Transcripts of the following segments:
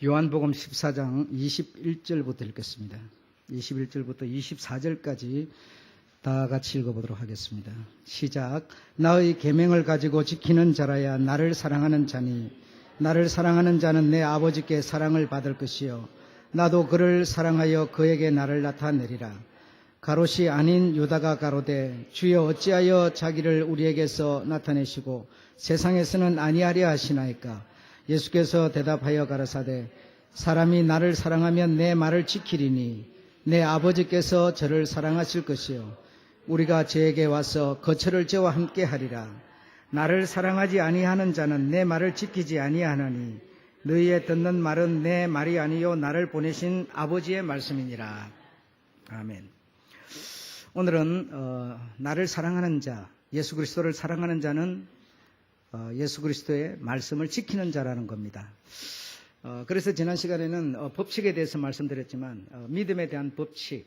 요한복음 14장 21절부터 읽겠습니다. 21절부터 24절까지 다 같이 읽어보도록 하겠습니다. 시작. 나의 계명을 가지고 지키는 자라야 나를 사랑하는 자니 나를 사랑하는 자는 내 아버지께 사랑을 받을 것이요 나도 그를 사랑하여 그에게 나를 나타내리라. 가롯이 아닌 유다가 가로되 주여 어찌하여 자기를 우리에게서 나타내시고 세상에서는 아니하려 하시나이까. 예수께서 대답하여 가라사대 사람이 나를 사랑하면 내 말을 지키리니 내 아버지께서 저를 사랑하실 것이요 우리가 저에게 와서 거처를 저와 함께 하리라. 나를 사랑하지 아니하는 자는 내 말을 지키지 아니하나니 너희의 듣는 말은 내 말이 아니요 나를 보내신 아버지의 말씀이니라. 아멘. 오늘은 나를 사랑하는 자, 예수 그리스도를 사랑하는 자는 예수 그리스도의 말씀을 지키는 자라는 겁니다. 그래서 지난 시간에는 법칙에 대해서 말씀드렸지만 믿음에 대한 법칙,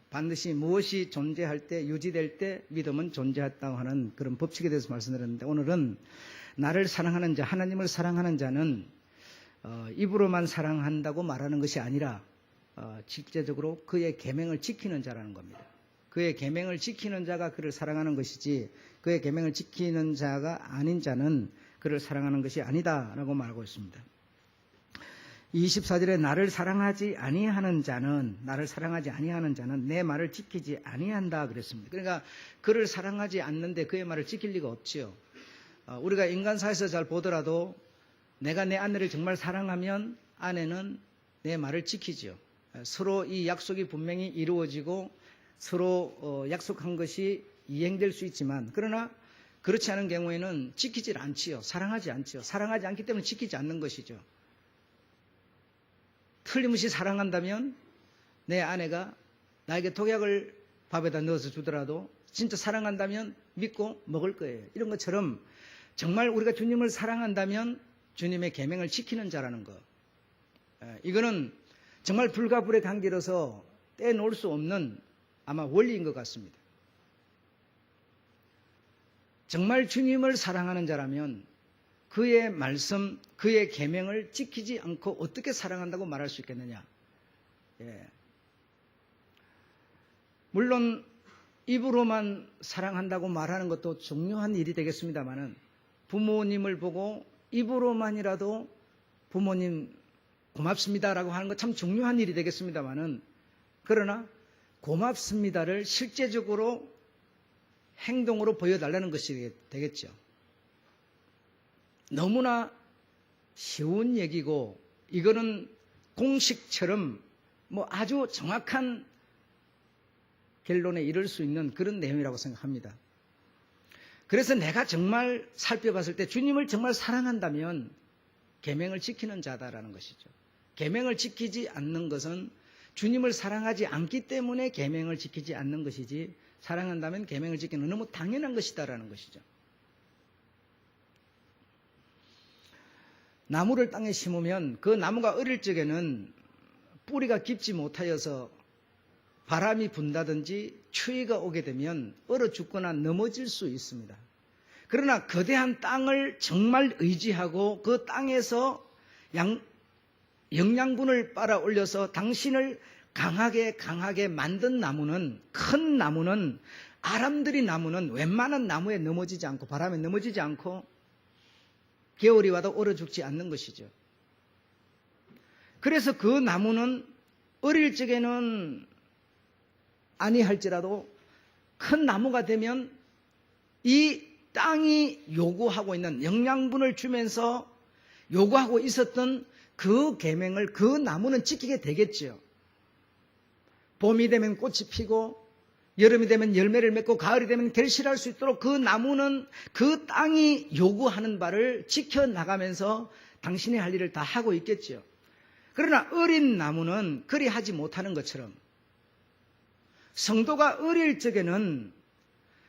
반드시 무엇이 존재할 때, 유지될 때 믿음은 존재했다고 하는 그런 법칙에 대해서 말씀드렸는데 오늘은 나를 사랑하는 자, 하나님을 사랑하는 자는 입으로만 사랑한다고 말하는 것이 아니라 실제적으로 그의 계명을 지키는 자라는 겁니다. 그의 계명을 지키는 자가 그를 사랑하는 것이지 그의 계명을 지키는 자가 아닌 자는 그를 사랑하는 것이 아니다라고 말하고 있습니다. 24절에 나를 사랑하지 아니하는 자는 내 말을 지키지 아니한다 그랬습니다. 그러니까 그를 사랑하지 않는데 그의 말을 지킬 리가 없지요. 우리가 인간사에서 잘 보더라도 내가 내 아내를 정말 사랑하면 아내는 내 말을 지키죠. 서로 이 약속이 분명히 이루어지고 서로 약속한 것이 이행될 수 있지만 그러나 그렇지 않은 경우에는 지키질 않지요. 사랑하지 않지요. 사랑하지 않기 때문에 지키지 않는 것이죠. 틀림없이 사랑한다면 내 아내가 나에게 독약을 밥에다 넣어서 주더라도 진짜 사랑한다면 믿고 먹을 거예요. 이런 것처럼 정말 우리가 주님을 사랑한다면 주님의 계명을 지키는 자라는 것. 이거는 정말 불과 불의 관계로서 떼놓을 수 없는 아마 원리인 것 같습니다. 정말 주님을 사랑하는 자라면 그의 말씀, 그의 계명을 지키지 않고 어떻게 사랑한다고 말할 수 있겠느냐. 물론 입으로만 사랑한다고 말하는 것도 중요한 일이 되겠습니다마는 부모님을 보고 입으로만이라도 부모님 고맙습니다라고 하는 것 참 중요한 일이 되겠습니다마는 그러나 고맙습니다를 실제적으로 행동으로 보여달라는 것이 되겠죠. 너무나 쉬운 얘기고 이거는 공식처럼 아주 정확한 결론에 이를 수 있는 그런 내용이라고 생각합니다. 그래서 내가 정말 살펴봤을 때 주님을 정말 사랑한다면 계명을 지키는 자다라는 것이죠. 계명을 지키지 않는 것은 주님을 사랑하지 않기 때문에 계명을 지키지 않는 것이지 사랑한다면 계명을 지키는 너무 당연한 것이다라는 것이죠. 나무를 땅에 심으면 그 나무가 어릴 적에는 뿌리가 깊지 못하여서 바람이 분다든지 추위가 오게 되면 얼어 죽거나 넘어질 수 있습니다. 그러나 거대한 땅을 정말 의지하고 그 땅에서 영양분을 빨아 올려서 당신을 강하게 만든 나무는, 큰 나무는, 아람들이 나무는 웬만한 나무에 넘어지지 않고 바람에 넘어지지 않고 겨울이 와도 얼어 죽지 않는 것이죠. 그래서 그 나무는 어릴 적에는 아니할지라도 큰 나무가 되면 이 땅이 요구하고 있는 영양분을 주면서 요구하고 있었던 그 계명을 그 나무는 지키게 되겠죠. 봄이 되면 꽃이 피고 여름이 되면 열매를 맺고 가을이 되면 결실할 수 있도록 그 나무는 그 땅이 요구하는 바를 지켜나가면서 당신의 할 일을 다 하고 있겠죠. 그러나 어린 나무는 그리 하지 못하는 것처럼 성도가 어릴 적에는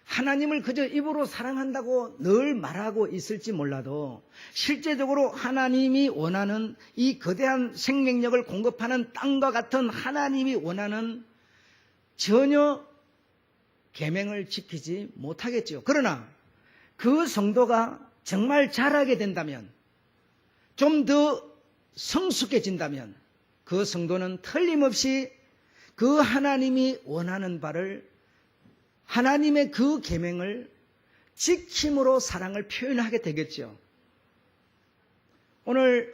하나님을 그저 입으로 사랑한다고 늘 말하고 있을지 몰라도 실제적으로 하나님이 원하는 이 거대한 생명력을 공급하는 땅과 같은 하나님이 원하는 전혀 계명을 지키지 못하겠지요. 그러나 그 성도가 정말 잘하게 된다면 좀 더 성숙해진다면 그 성도는 틀림없이 그 하나님이 원하는 바를, 하나님의 그 계명을 지킴으로 사랑을 표현하게 되겠죠. 오늘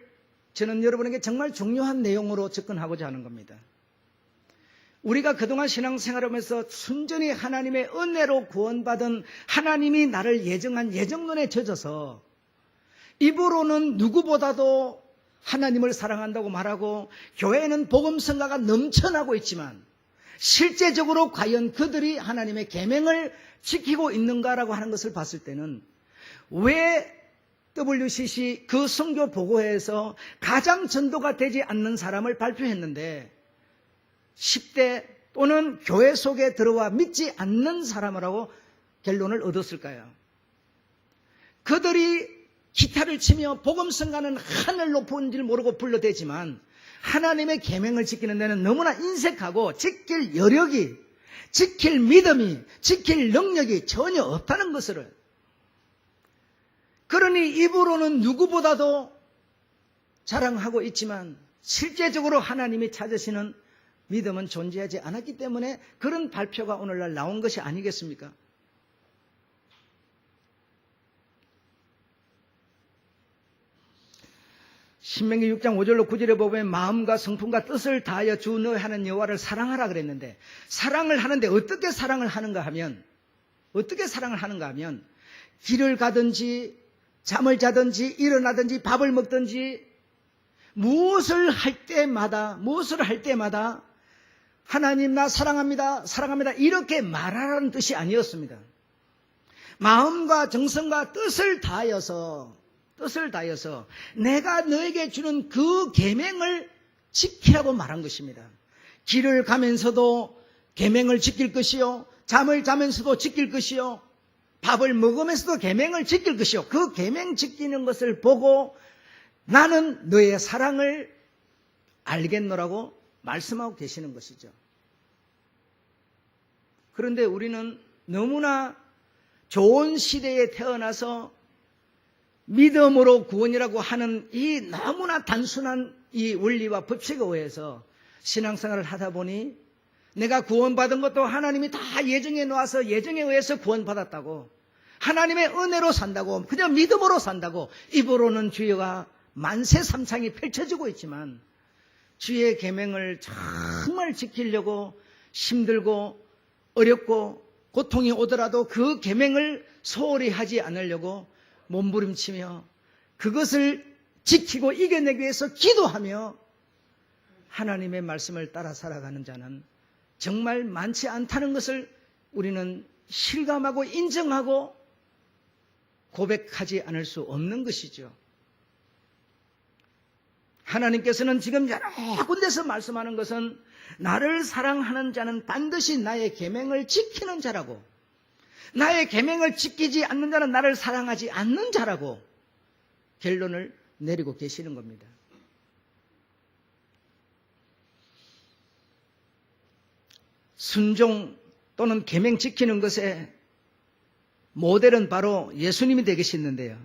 저는 여러분에게 정말 중요한 내용으로 접근하고자 하는 겁니다. 우리가 그동안 신앙생활하면서 순전히 하나님의 은혜로 구원받은 하나님이 나를 예정한 예정론에 젖어서 입으로는 누구보다도 하나님을 사랑한다고 말하고 교회에는 복음성가가 넘쳐나고 있지만 실제적으로 과연 그들이 하나님의 계명을 지키고 있는가라고 하는 것을 봤을 때는 왜 WCC 그 선교 보고회에서 가장 전도가 되지 않는 사람을 발표했는데 10대 또는 교회 속에 들어와 믿지 않는 사람이라고 결론을 얻었을까요? 그들이 기타를 치며 복음성가는 하늘 높은 줄 모르고 불러대지만 하나님의 계명을 지키는 데는 너무나 인색하고 지킬 여력이, 지킬 믿음이, 지킬 능력이 전혀 없다는 것을. 그러니 입으로는 누구보다도 자랑하고 있지만 실제적으로 하나님이 찾으시는 믿음은 존재하지 않았기 때문에 그런 발표가 오늘날 나온 것이 아니겠습니까? 신명기 6장 5절로 9절에 보면 마음과 성품과 뜻을 다하여 주 너의 하는 여호와를 사랑하라 그랬는데 사랑을 하는데 어떻게 사랑을 하는가 하면 길을 가든지 잠을 자든지 일어나든지 밥을 먹든지 무엇을 할 때마다 하나님 나 사랑합니다 이렇게 말하라는 뜻이 아니었습니다. 마음과 정성과 뜻을 다하여서 내가 너에게 주는 그 계명을 지키라고 말한 것입니다. 길을 가면서도 계명을 지킬 것이요, 잠을 자면서도 지킬 것이요, 밥을 먹으면서도 계명을 지킬 것이요. 그 계명 지키는 것을 보고 나는 너의 사랑을 알겠노라고 말씀하고 계시는 것이죠. 그런데 우리는 너무나 좋은 시대에 태어나서 믿음으로 구원이라고 하는 이 너무나 단순한 이 원리와 법칙에 의해서 신앙생활을 하다 보니 내가 구원받은 것도 하나님이 다 예정해 놓아서 예정에 의해서 구원받았다고, 하나님의 은혜로 산다고, 그냥 믿음으로 산다고 입으로는 주여가 만세삼창이 펼쳐지고 있지만 주의 계명을 정말 지키려고 힘들고 어렵고 고통이 오더라도 그 계명을 소홀히 하지 않으려고 몸부림치며 그것을 지키고 이겨내기 위해서 기도하며 하나님의 말씀을 따라 살아가는 자는 정말 많지 않다는 것을 우리는 실감하고 인정하고 고백하지 않을 수 없는 것이죠. 하나님께서는 지금 여러 군데서 말씀하는 것은 나를 사랑하는 자는 반드시 나의 계명을 지키는 자라고, 나의 계명을 지키지 않는 자는 나를 사랑하지 않는 자라고 결론을 내리고 계시는 겁니다. 순종 또는 계명 지키는 것의 모델은 바로 예수님이 되겠는데요.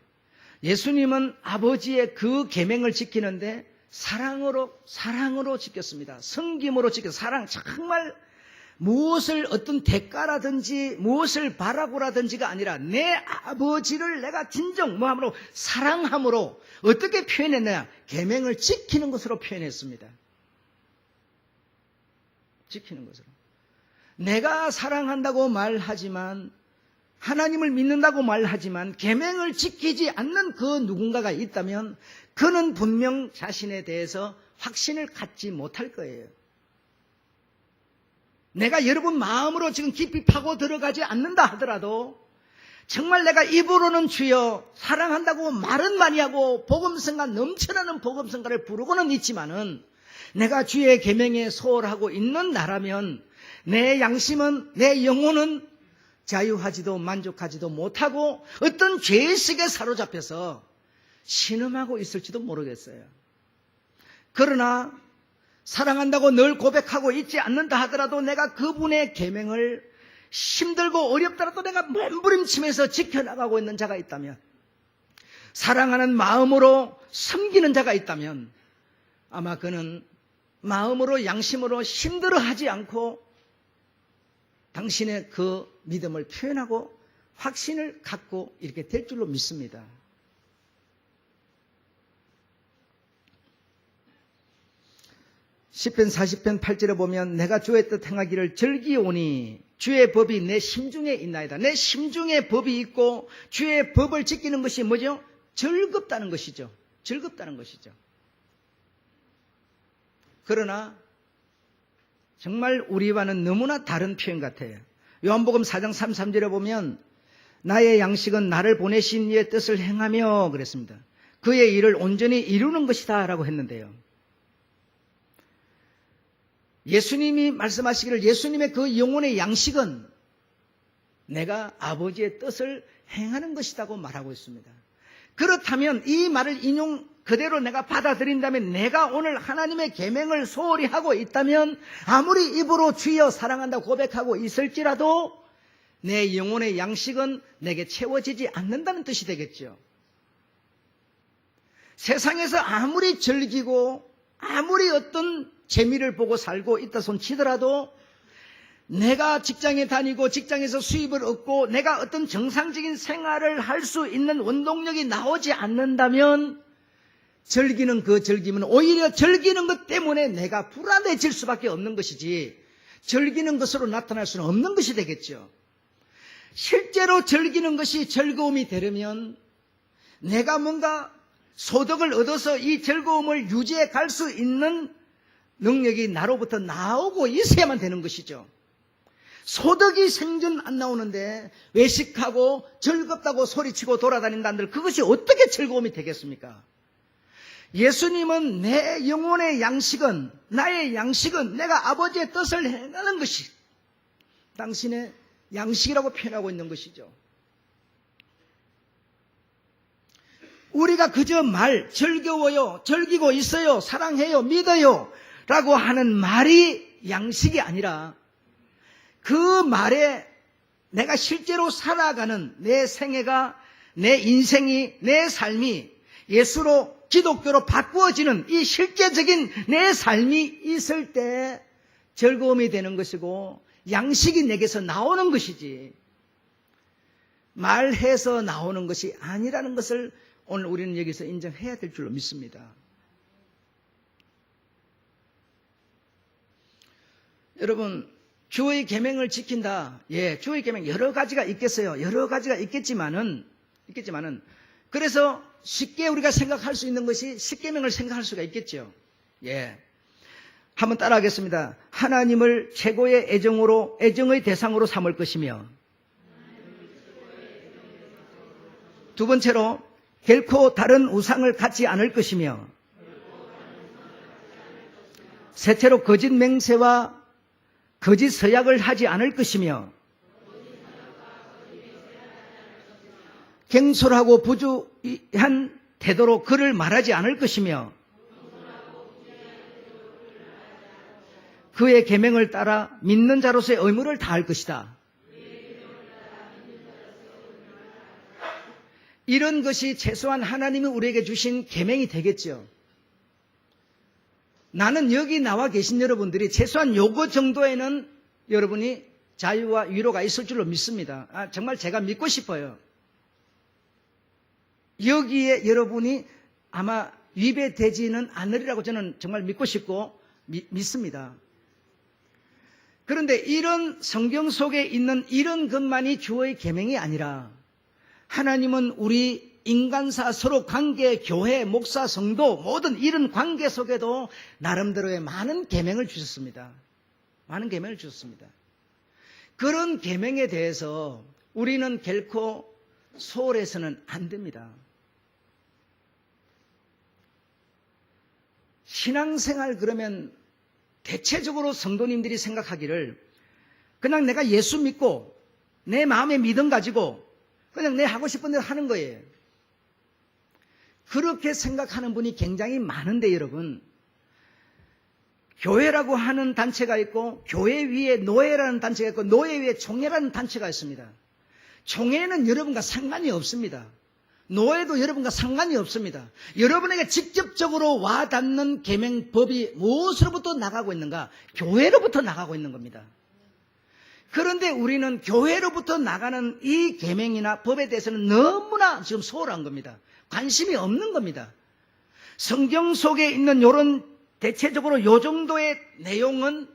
예수님은 아버지의 그 계명을 지키는데 사랑으로 지켰습니다. 섬김으로 지켰습니다. 정말 무엇을 어떤 대가라든지 무엇을 바라고라든지가 아니라 내 아버지를 내가 진정 뭐함으로 사랑함으로 어떻게 표현했느냐? 계명을 지키는 것으로 표현했습니다. 지키는 것으로. 내가 사랑한다고 말하지만, 하나님을 믿는다고 말하지만 계명을 지키지 않는 그 누군가가 있다면 그는 분명 자신에 대해서 확신을 갖지 못할 거예요. 내가 여러분 마음으로 지금 깊이 파고 들어가지 않는다 하더라도 정말 내가 입으로는 주여 사랑한다고 말은 많이 하고 복음성가 넘쳐나는 복음성가를 부르고는 있지만은 내가 주의 계명에 소홀하고 있는 나라면 내 양심은, 내 영혼은 자유하지도 만족하지도 못하고 어떤 죄의식에 사로잡혀서 신음하고 있을지도 모르겠어요. 그러나 사랑한다고 늘 고백하고 있지 않는다 하더라도 내가 그분의 계명을 힘들고 어렵더라도 내가 몸부림치면서 지켜나가고 있는 자가 있다면, 사랑하는 마음으로 섬기는 자가 있다면 아마 그는 마음으로 양심으로 힘들어하지 않고 당신의 그 믿음을 표현하고 확신을 갖고 이렇게 될 줄로 믿습니다. 시편 40편 8절에 보면 내가 주의 뜻 행하기를 즐기오니 주의 법이 내 심중에 있나이다. 내 심중에 법이 있고 주의 법을 지키는 것이 뭐죠? 즐겁다는 것이죠. 즐겁다는 것이죠. 그러나 정말 우리와는 너무나 다른 표현 같아요. 요한복음 4장 33절에 보면 나의 양식은 나를 보내신 이의 뜻을 행하며 그랬습니다. 그의 일을 온전히 이루는 것이다 라고 했는데요. 예수님이 말씀하시기를 예수님의 그 영혼의 양식은 내가 아버지의 뜻을 행하는 것이라고 말하고 있습니다. 그렇다면 이 말을 인용 그대로 내가 받아들인다면 내가 오늘 하나님의 계명을 소홀히 하고 있다면 아무리 입으로 주여 사랑한다고 고백하고 있을지라도 내 영혼의 양식은 내게 채워지지 않는다는 뜻이 되겠죠. 세상에서 아무리 즐기고 아무리 어떤 재미를 보고 살고 있다 손 치더라도 내가 직장에 다니고 직장에서 수입을 얻고 내가 어떤 정상적인 생활을 할 수 있는 원동력이 나오지 않는다면 즐기는 그 즐김은 오히려 즐기는 것 때문에 내가 불안해질 수밖에 없는 것이지 즐기는 것으로 나타날 수는 없는 것이 되겠죠. 실제로 즐기는 것이 즐거움이 되려면 내가 뭔가 소득을 얻어서 이 즐거움을 유지해 갈 수 있는 능력이 나로부터 나오고 있어야만 되는 것이죠. 소득이 생전 안 나오는데 외식하고 즐겁다고 소리치고 돌아다닌다는들 그것이 어떻게 즐거움이 되겠습니까? 예수님은 내 영혼의 양식은 나의 양식은 내가 아버지의 뜻을 행하는 것이 당신의 양식이라고 표현하고 있는 것이죠. 우리가 그저 즐거워요, 즐기고 있어요, 사랑해요, 믿어요 라고 하는 말이 양식이 아니라 그 말에 내가 실제로 살아가는 내 생애가 내 인생이 내 삶이 예수로 기독교로 바꾸어지는 이 실제적인 내 삶이 있을 때 즐거움이 되는 것이고 양식이 내게서 나오는 것이지 말해서 나오는 것이 아니라는 것을 오늘 우리는 여기서 인정해야 될 줄로 믿습니다. 여러분 주의 계명을 지킨다. 예, 주의 계명 여러 가지가 있겠어요. 여러 가지가 있겠지만은 그래서 쉽게 우리가 생각할 수 있는 것이 십계명을 생각할 수가 있겠죠. 예, 한번 따라하겠습니다. 하나님을 최고의 애정의 대상으로 삼을 것이며 두 번째로 결코 다른 우상을 갖지 않을 것이며 셋째로 거짓 맹세와 거짓 서약을 하지 않을 것이며 경솔하고 부주의한 태도로 그를 말하지 않을 것이며 그의 계명을 따라 믿는 자로서의 의무를 다할 것이다. 이런 것이 최소한 하나님이 우리에게 주신 계명이 되겠죠. 나는 여기 나와 계신 여러분들이 최소한 요거 정도에는 여러분이 자유와 위로가 있을 줄로 믿습니다. 정말 제가 믿고 싶어요. 여기에 여러분이 아마 위배되지는 않으리라고 저는 정말 믿고 싶고 믿습니다. 그런데 이런 성경 속에 있는 이런 것만이 주의 계명이 아니라 하나님은 우리 인간사 서로 관계, 교회, 목사, 성도 모든 이런 관계 속에도 나름대로의 많은 계명을 주셨습니다. 많은 계명을 주셨습니다. 그런 계명에 대해서 우리는 결코 소홀해서는 안 됩니다. 신앙생활 그러면 대체적으로 성도님들이 생각하기를 그냥 내가 예수 믿고 내 마음의 믿음 가지고 그냥 내 하고 싶은 대로 하는 거예요. 그렇게 생각하는 분이 굉장히 많은데 여러분, 교회라고 하는 단체가 있고 교회 위에 노예라는 단체가 있고 노예 위에 총회라는 단체가 있습니다. 총회는 여러분과 상관이 없습니다. 노예도 여러분과 상관이 없습니다. 여러분에게 직접적으로 와닿는 계명법이 무엇으로부터 나가고 있는가? 교회로부터 나가고 있는 겁니다. 그런데 우리는 교회로부터 나가는 이 계명이나 법에 대해서는 너무나 지금 소홀한 겁니다. 관심이 없는 겁니다. 성경 속에 있는 이런 대체적으로 요 정도의 내용은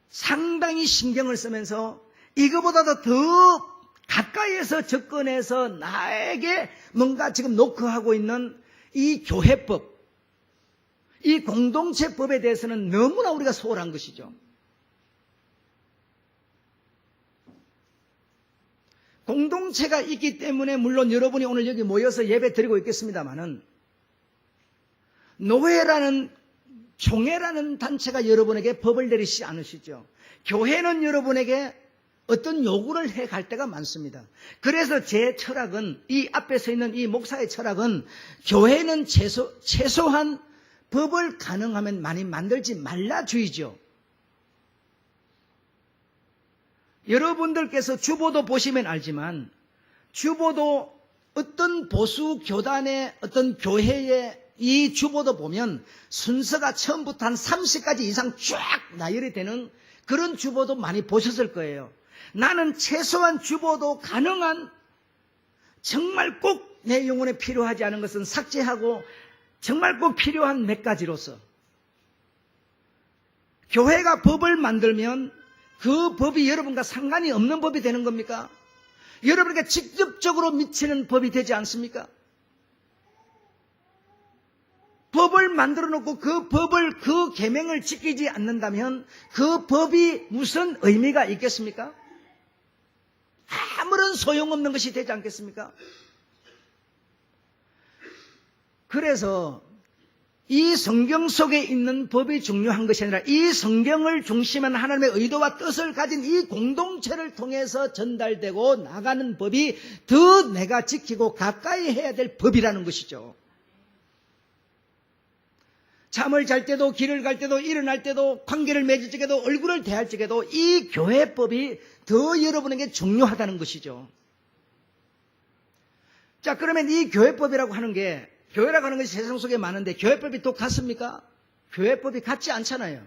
상당히 신경을 쓰면서 이거보다도 더 가까이에서 접근해서 나에게 뭔가 지금 노크하고 있는 이 교회법, 이 공동체법에 대해서는 너무나 우리가 소홀한 것이죠. 공동체가 있기 때문에 물론 여러분이 오늘 여기 모여서 예배 드리고 있겠습니다마는 노예라는 총회라는 단체가 여러분에게 법을 내리시지 않으시죠. 교회는 여러분에게 어떤 요구를 해갈 때가 많습니다. 그래서 제 철학은, 이 앞에 서 있는 이 목사의 철학은 교회는 최소한 법을 가능하면 많이 만들지 말라 주의죠. 여러분들께서 주보도 보시면 알지만 주보도 어떤 보수 교단의 어떤 교회의 이 주보도 보면 순서가 처음부터 한 30가지 이상 쫙 나열이 되는 그런 주보도 많이 보셨을 거예요. 나는 최소한 주보도 가능한 정말 꼭 내 영혼에 필요하지 않은 것은 삭제하고 정말 꼭 필요한 몇 가지로서 교회가 법을 만들면 그 법이 여러분과 상관이 없는 법이 되는 겁니까? 여러분에게 직접적으로 미치는 법이 되지 않습니까? 법을 만들어 놓고 그 계명을 지키지 않는다면 그 법이 무슨 의미가 있겠습니까? 아무런 소용없는 것이 되지 않겠습니까? 그래서 이 성경 속에 있는 법이 중요한 것이 아니라 이 성경을 중심한 하나님의 의도와 뜻을 가진 이 공동체를 통해서 전달되고 나가는 법이 더 내가 지키고 가까이 해야 될 법이라는 것이죠. 잠을 잘 때도 길을 갈 때도 일어날 때도 관계를 맺을 적에도 얼굴을 대할 적에도 이 교회법이 더 여러분에게 중요하다는 것이죠. 자, 그러면 이 교회법이라고 하는 게 교회라고 하는 것이 세상 속에 많은데 교회법이 또 같습니까? 교회법이 같지 않잖아요.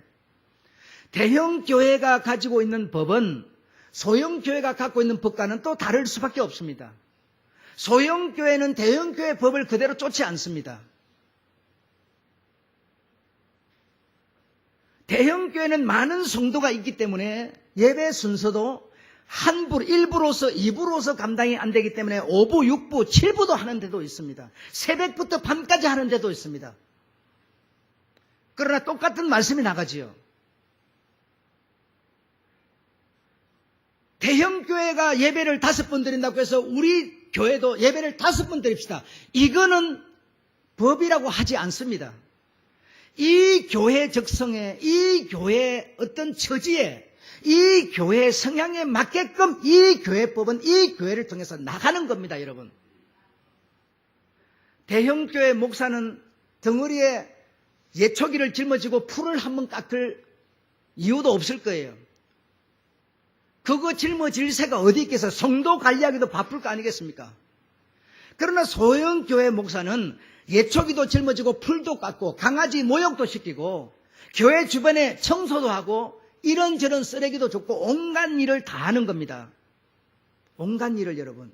대형 교회가 가지고 있는 법은 소형 교회가 갖고 있는 법과는 또 다를 수밖에 없습니다. 소형 교회는 대형 교회 법을 그대로 쫓지 않습니다. 대형 교회는 많은 성도가 있기 때문에 예배 순서도 한 부, 1부로서 2부로서 감당이 안 되기 때문에 5부, 6부, 7부도 하는 데도 있습니다. 새벽부터 밤까지 하는 데도 있습니다. 그러나 똑같은 말씀이 나가지요. 대형 교회가 예배를 5번 드린다고 해서 우리 교회도 예배를 5번 드립시다. 이거는 법이라고 하지 않습니다. 이 교회 적성에, 이 교회의 어떤 처지에, 이 교회의 성향에 맞게끔 이 교회법은 이 교회를 통해서 나가는 겁니다, 여러분. 대형교회 목사는 덩어리에 예초기를 짊어지고 풀을 한번 깎을 이유도 없을 거예요. 그거 짊어질 새가 어디 있겠어? 성도 관리하기도 바쁠 거 아니겠습니까? 그러나 소형교회 목사는 예초기도 짊어지고 풀도 깎고 강아지 모욕도 시키고 교회 주변에 청소도 하고 이런저런 쓰레기도 줍고 온갖 일을 다 하는 겁니다. 온갖 일을 여러분.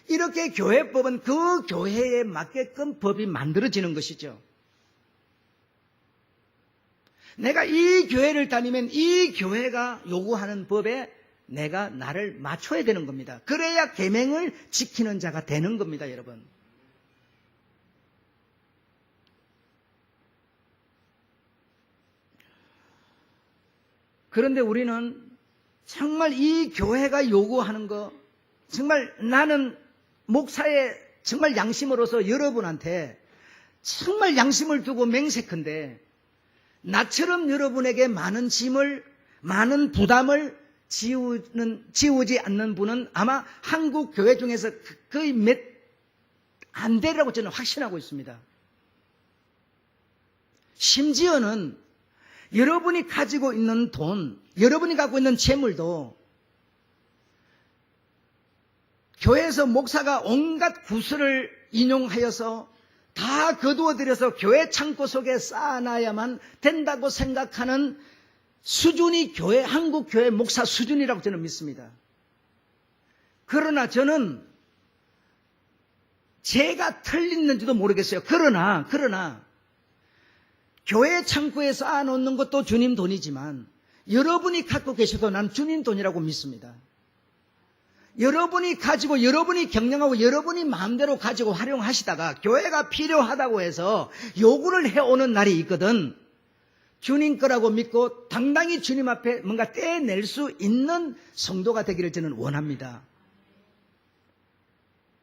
이렇게 교회법은 그 교회에 맞게끔 법이 만들어지는 것이죠. 내가 이 교회를 다니면 이 교회가 요구하는 법에 내가 나를 맞춰야 되는 겁니다. 그래야 계명을 지키는 자가 되는 겁니다, 여러분. 그런데 우리는 정말 이 교회가 요구하는 거, 정말 나는 목사의 정말 양심으로서 여러분한테 정말 양심을 두고 맹세컨대 나처럼 여러분에게 많은 짐을, 많은 부담을 지우지 않는 분은 아마 한국 교회 중에서 거의 안 되리라고 저는 확신하고 있습니다. 심지어는 여러분이 가지고 있는 돈, 여러분이 갖고 있는 재물도 교회에서 목사가 온갖 구설을 인용하여서 다 거두어들여서 교회 창고 속에 쌓아놔야만 된다고 생각하는 수준이 한국 교회 목사 수준이라고 저는 믿습니다. 그러나 저는 제가 틀렸는지도 모르겠어요. 그러나 교회 창고에 쌓아놓는 것도 주님 돈이지만 여러분이 갖고 계셔도 난 주님 돈이라고 믿습니다. 여러분이 가지고 여러분이 경영하고 여러분이 마음대로 가지고 활용하시다가 교회가 필요하다고 해서 요구를 해오는 날이 있거든. 주님 거라고 믿고 당당히 주님 앞에 뭔가 떼낼 수 있는 성도가 되기를 저는 원합니다.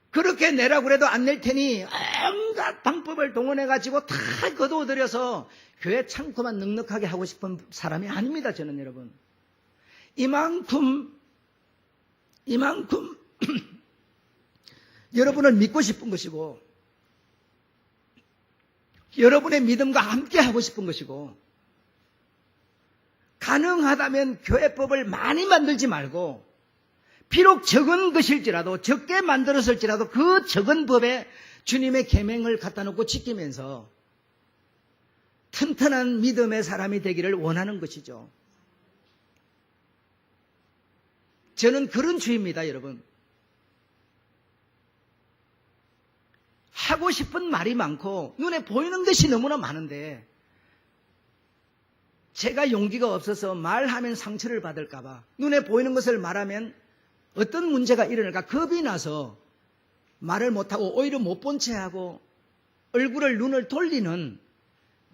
그렇게 내라고 그래도 안 낼 테니 온갖 방법을 동원해가지고 다 거두어들여서 교회 창고만 넉넉하게 하고 싶은 사람이 아닙니다. 저는 여러분. 이만큼 여러분을 믿고 싶은 것이고 여러분의 믿음과 함께 하고 싶은 것이고 가능하다면 교회법을 많이 만들지 말고 비록 적은 것일지라도 적게 만들었을지라도 그 적은 법에 주님의 계명을 갖다 놓고 지키면서 튼튼한 믿음의 사람이 되기를 원하는 것이죠. 저는 그런 주의입니다, 여러분. 하고 싶은 말이 많고 눈에 보이는 것이 너무나 많은데 제가 용기가 없어서 말하면 상처를 받을까 봐 눈에 보이는 것을 말하면 어떤 문제가 일어날까 겁이 나서 말을 못하고 오히려 못 본 채하고 눈을 돌리는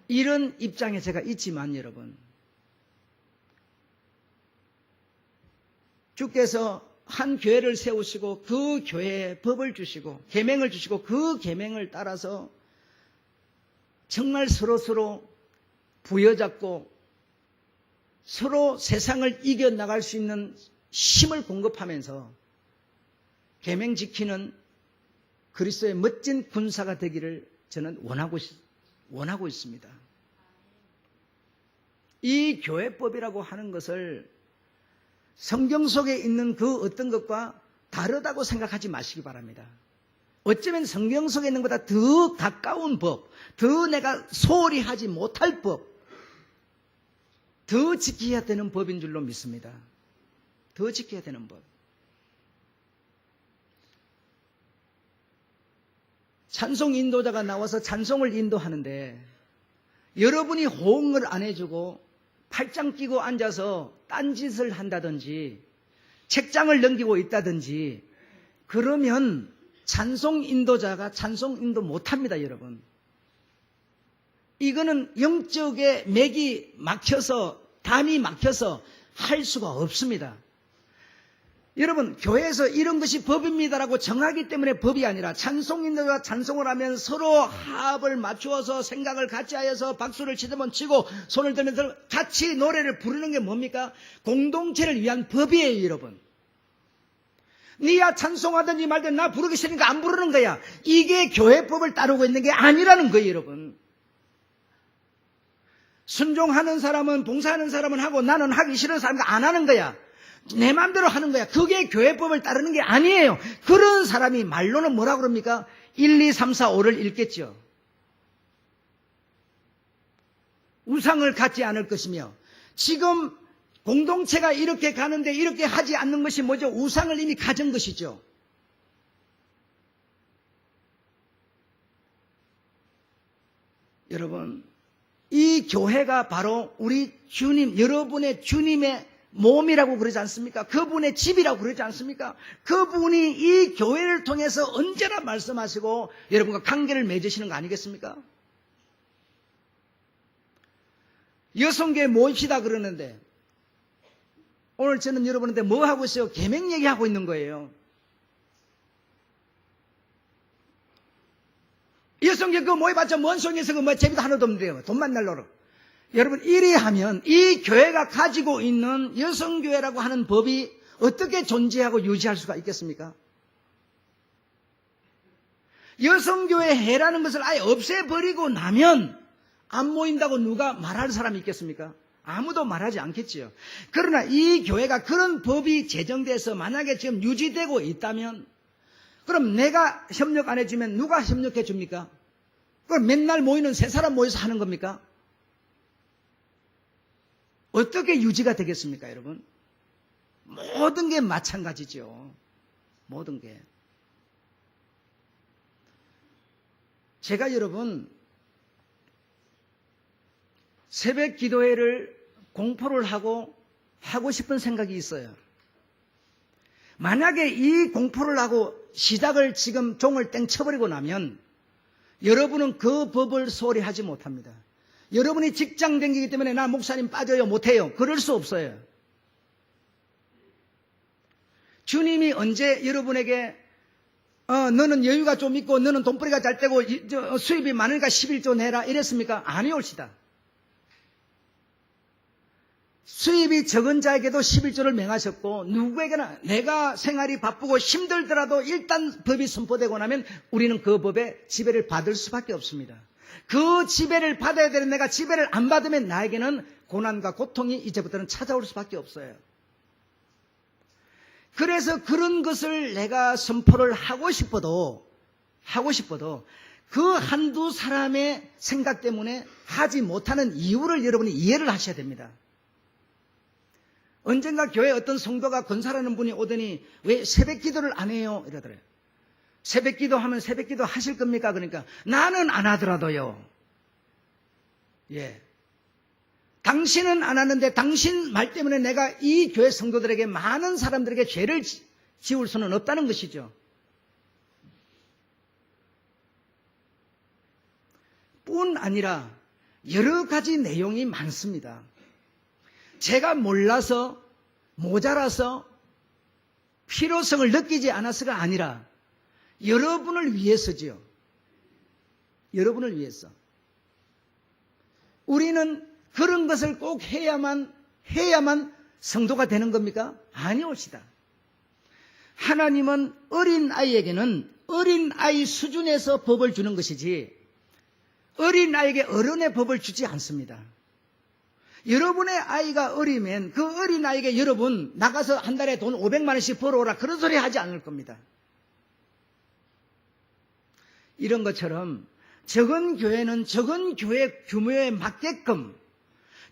이런 입장에 제가 있지만 여러분, 주께서 한 교회를 세우시고 그 교회에 법을 주시고 계명을 주시고 그 계명을 따라서 정말 서로 부여잡고 서로 세상을 이겨나갈 수 있는 힘을 공급하면서 계명 지키는 그리스도의 멋진 군사가 되기를 저는 원하고 있습니다. 이 교회법이라고 하는 것을 성경 속에 있는 그 어떤 것과 다르다고 생각하지 마시기 바랍니다. 어쩌면 성경 속에 있는 것보다 더 가까운 법, 더 내가 소홀히 하지 못할 법, 더 지켜야 되는 법인 줄로 믿습니다. 더 지켜야 되는 법. 찬송 인도자가 나와서 찬송을 인도하는데 여러분이 호응을 안 해주고 팔짱 끼고 앉아서 딴짓을 한다든지 책장을 넘기고 있다든지 그러면 찬송 인도자가 찬송 인도 못합니다, 여러분. 이거는 영적의 맥이 막혀서 담이 막혀서 할 수가 없습니다. 여러분, 교회에서 이런 것이 법입니다라고 정하기 때문에 법이 아니라 찬송 인도자가 찬송을 하면 서로 합을 맞추어서 생각을 같이 하여서 박수를 치면 치고 손을 들면서 같이 노래를 부르는 게 뭡니까? 공동체를 위한 법이에요, 여러분. 네야 찬송하든지 말든 나 부르기 싫으니까 안 부르는 거야. 이게 교회법을 따르고 있는 게 아니라는 거예요, 여러분. 순종하는 사람은 봉사하는 사람은 하고 나는 하기 싫은 사람은 안 하는 거야. 내 마음대로 하는 거야. 그게 교회법을 따르는 게 아니에요. 그런 사람이 말로는 뭐라고 그럽니까? 1, 2, 3, 4, 5를 읽겠죠. 우상을 갖지 않을 것이며 지금 공동체가 이렇게 가는데 이렇게 하지 않는 것이 뭐죠? 우상을 이미 가진 것이죠. 여러분, 이 교회가 바로 우리 주님, 여러분의 주님의 몸이라고 그러지 않습니까? 그분의 집이라고 그러지 않습니까? 그분이 이 교회를 통해서 언제나 말씀하시고 여러분과 관계를 맺으시는 거 아니겠습니까? 여성교회 모입시다 그러는데 오늘 저는 여러분한테 뭐 하고 있어요? 계명 얘기하고 있는 거예요. 여성교회 그거 모여봤자 뭔 소용에서 그 뭐 재미도 하나도 없는데요. 돈만 날려로. 여러분, 이리 하면 이 교회가 가지고 있는 여성교회라고 하는 법이 어떻게 존재하고 유지할 수가 있겠습니까? 여성교회 해라는 것을 아예 없애버리고 나면 안 모인다고 누가 말할 사람이 있겠습니까? 아무도 말하지 않겠지요. 그러나 이 교회가 그런 법이 제정돼서 만약에 지금 유지되고 있다면 그럼 내가 협력 안 해주면 누가 협력해 줍니까? 그럼 맨날 모이는 세 사람 모여서 하는 겁니까? 어떻게 유지가 되겠습니까, 여러분? 모든 게 마찬가지죠. 모든 게. 제가 여러분, 새벽 기도회를 공포를 하고 싶은 생각이 있어요. 만약에 이 공포를 하고 시작을 지금 종을 땡 쳐버리고 나면 여러분은 그 법을 소홀히 하지 못합니다. 여러분이 직장 다니기 때문에 나 목사님 빠져요 못해요. 그럴 수 없어요. 주님이 언제 여러분에게 너는 여유가 좀 있고 너는 돈벌이가 잘 되고 수입이 많으니까 11조 내라 이랬습니까? 아니올시다. 수입이 적은 자에게도 11조를 맹하셨고 누구에게나 내가 생활이 바쁘고 힘들더라도 일단 법이 선포되고 나면 우리는 그 법의 지배를 받을 수밖에 없습니다. 그 지배를 받아야 되는 내가 지배를 안 받으면 나에게는 고난과 고통이 이제부터는 찾아올 수밖에 없어요. 그래서 그런 것을 내가 선포를 하고 싶어도 그 한두 사람의 생각 때문에 하지 못하는 이유를 여러분이 이해를 하셔야 됩니다. 언젠가 교회에 어떤 성도가 권사라는 분이 오더니 왜 새벽 기도를 안 해요? 이러더래요. 새벽 기도 하면 새벽 기도 하실 겁니까? 그러니까 나는 안 하더라도요. 예. 당신은 안 하는데 당신 말 때문에 내가 이 교회 성도들에게 많은 사람들에게 죄를 지울 수는 없다는 것이죠. 뿐 아니라 여러 가지 내용이 많습니다. 제가 몰라서 모자라서 필요성을 느끼지 않아서가 아니라 여러분을 위해서지요. 여러분을 위해서. 우리는 그런 것을 꼭 해야만 성도가 되는 겁니까? 아니옵시다. 하나님은 어린아이에게는 어린아이 수준에서 법을 주는 것이지 어린아이에게 어른의 법을 주지 않습니다. 여러분의 아이가 어리면 그 어린아이에게 여러분 나가서 한 달에 돈 500만 원씩 벌어오라 그런 소리 하지 않을 겁니다. 이런 것처럼 적은 교회는 적은 교회 규모에 맞게끔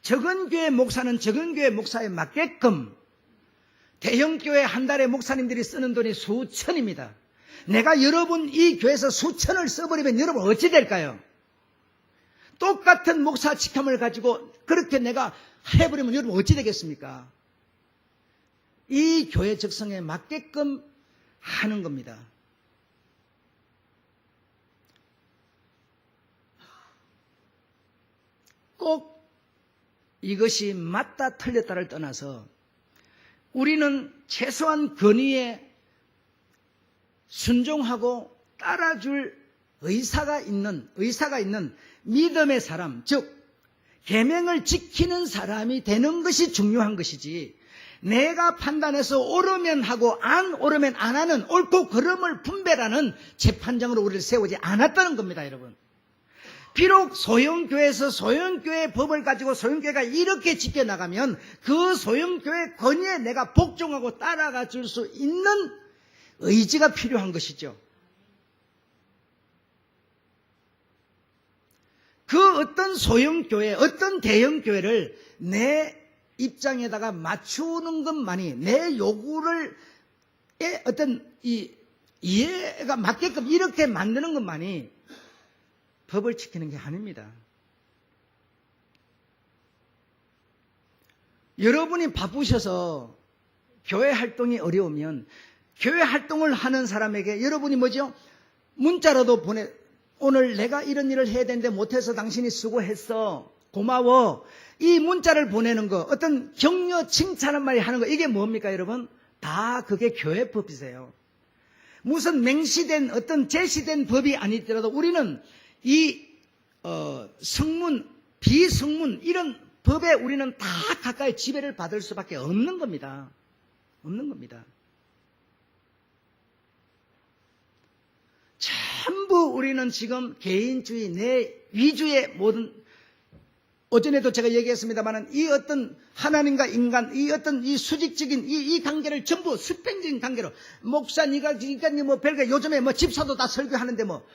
적은 교회 목사는 적은 교회 목사에 맞게끔 대형 교회 한 달에 목사님들이 쓰는 돈이 수천입니다. 내가 여러분 이 교회에서 수천을 써버리면 여러분 어찌 될까요? 똑같은 목사 직함을 가지고 그렇게 내가 해버리면 여러분 어찌 되겠습니까? 이 교회 적성에 맞게끔 하는 겁니다. 꼭 이것이 맞다 틀렸다를 떠나서 우리는 최소한 권위에 순종하고 따라줄 의사가 있는 믿음의 사람, 즉 계명을 지키는 사람이 되는 것이 중요한 것이지 내가 판단해서 옳으면 하고 안 옳으면 안 하는 옳고 그름을 분별하는 재판장으로 우리를 세우지 않았다는 겁니다, 여러분. 비록 소형교회에서 소형교회 법을 가지고 소형교회가 이렇게 지켜나가면 그 소형교회 권위에 내가 복종하고 따라가 줄 수 있는 의지가 필요한 것이죠. 그 어떤 소형교회, 어떤 대형교회를 내 입장에다가 맞추는 것만이 내 요구를 어떤 이해가 맞게끔 이렇게 만드는 것만이 법을 지키는 게 아닙니다. 여러분이 바쁘셔서 교회 활동이 어려우면 교회 활동을 하는 사람에게 여러분이 뭐죠? 문자라도 오늘 내가 이런 일을 해야 되는데 못해서 당신이 수고했어. 고마워. 이 문자를 보내는 거, 어떤 격려, 칭찬한 말이 하는 거, 이게 뭡니까, 여러분? 다 그게 교회 법이세요. 무슨 맹시된, 어떤 제시된 법이 아니더라도 우리는 이 성문, 비성문 이런 법에 우리는 다 가까이 지배를 받을 수밖에 없는 겁니다. 없는 겁니다. 전부 우리는 지금 개인주의, 내 위주의 모든 오전에도 제가 얘기했습니다만 이 어떤 하나님과 인간, 이 어떤 이 수직적인 이 관계를 전부 수평적인 관계로 목사, 니가 뭐 별거 요즘에 뭐 집사도 다 설교하는데 뭐